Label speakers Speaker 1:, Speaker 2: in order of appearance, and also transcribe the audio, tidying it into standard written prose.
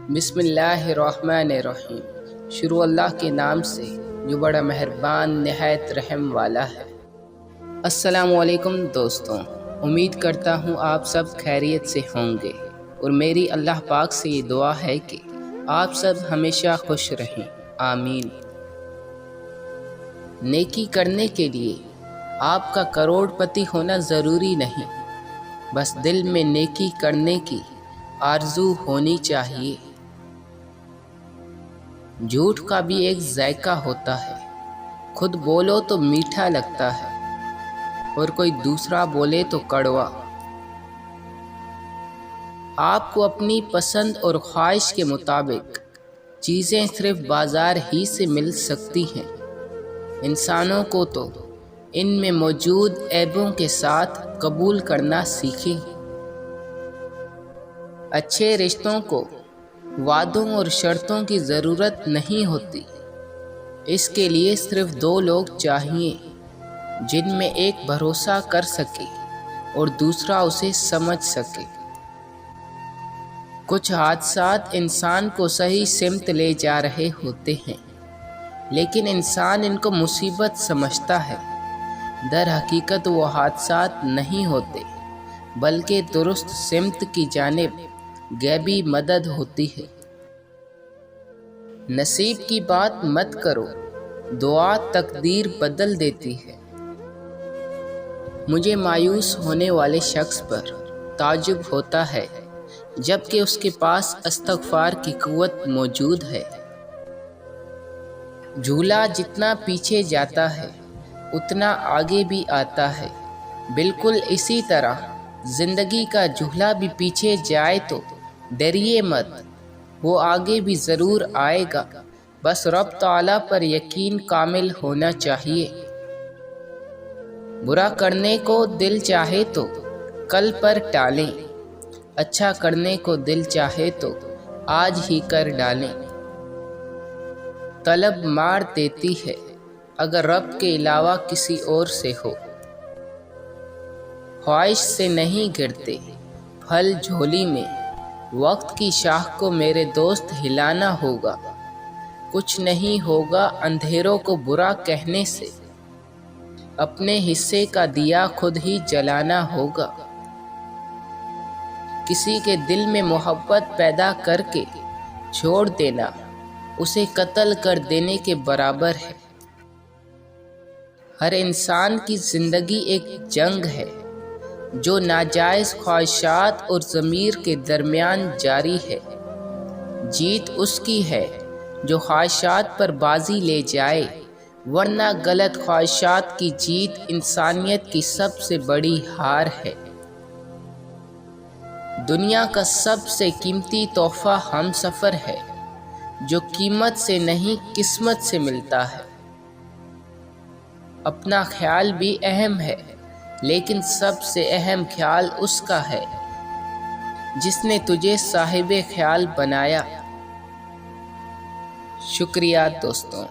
Speaker 1: بسم اللہ الرحمن الرحیم۔ شروع اللہ کے نام سے جو بڑا مہربان نہایت رحم والا ہے۔ السلام علیکم دوستوں، امید کرتا ہوں آپ سب خیریت سے ہوں گے، اور میری اللہ پاک سے یہ دعا ہے کہ آپ سب ہمیشہ خوش رہیں، آمین۔ نیکی کرنے کے لیے آپ کا کروڑ پتی ہونا ضروری نہیں، بس دل میں نیکی کرنے کی آرزو ہونی چاہیے۔ جھوٹ کا بھی ایک ذائقہ ہوتا ہے، خود بولو تو میٹھا لگتا ہے اور کوئی دوسرا بولے تو کڑوا۔ آپ کو اپنی پسند اور خواہش کے مطابق چیزیں صرف بازار ہی سے مل سکتی ہیں۔ انسانوں کو تو ان میں موجود عیبوں کے ساتھ قبول کرنا سیکھیں۔ اچھے رشتوں کو وعدوں اور شرطوں کی ضرورت نہیں ہوتی، اس کے لیے صرف دو لوگ چاہیے جن میں ایک بھروسہ کر سکے اور دوسرا اسے سمجھ سکے۔ کچھ حادثات انسان کو صحیح سمت لے جا رہے ہوتے ہیں، لیکن انسان ان کو مصیبت سمجھتا ہے۔ در حقیقت وہ حادثات نہیں ہوتے، بلکہ درست سمت کی جانب غیبی مدد ہوتی ہے۔ نصیب کی بات مت کرو، دعا تقدیر بدل دیتی ہے۔ مجھے مایوس ہونے والے شخص پر تعجب ہوتا ہے جبکہ اس کے پاس استغفار کی قوت موجود ہے۔ جھولا جتنا پیچھے جاتا ہے اتنا آگے بھی آتا ہے، بالکل اسی طرح زندگی کا جھولا بھی پیچھے جائے تو ڈریے مت، وہ آگے بھی ضرور آئے گا، بس رب تعالیٰ پر یقین کامل ہونا چاہیے۔ برا کرنے کو دل چاہے تو کل پر ٹالیں، اچھا کرنے کو دل چاہے تو آج ہی کر ڈالیں۔ طلب مار دیتی ہے اگر رب کے علاوہ کسی اور سے ہو۔ خواہش سے نہیں گرتے پھل جھولی میں، وقت کی شاخ کو میرے دوست ہلانا ہوگا۔ کچھ نہیں ہوگا اندھیروں کو برا کہنے سے، اپنے حصے کا دیا خود ہی جلانا ہوگا۔ کسی کے دل میں محبت پیدا کر کے چھوڑ دینا اسے قتل کر دینے کے برابر ہے۔ ہر انسان کی زندگی ایک جنگ ہے جو ناجائز خواہشات اور ضمیر کے درمیان جاری ہے۔ جیت اس کی ہے جو خواہشات پر بازی لے جائے، ورنہ غلط خواہشات کی جیت انسانیت کی سب سے بڑی ہار ہے۔ دنیا کا سب سے قیمتی تحفہ ہم سفر ہے، جو قیمت سے نہیں قسمت سے ملتا ہے۔ اپنا خیال بھی اہم ہے، لیکن سب سے اہم خیال اس کا ہے جس نے تجھے صاحب خیال بنایا۔ شکریہ دوستوں۔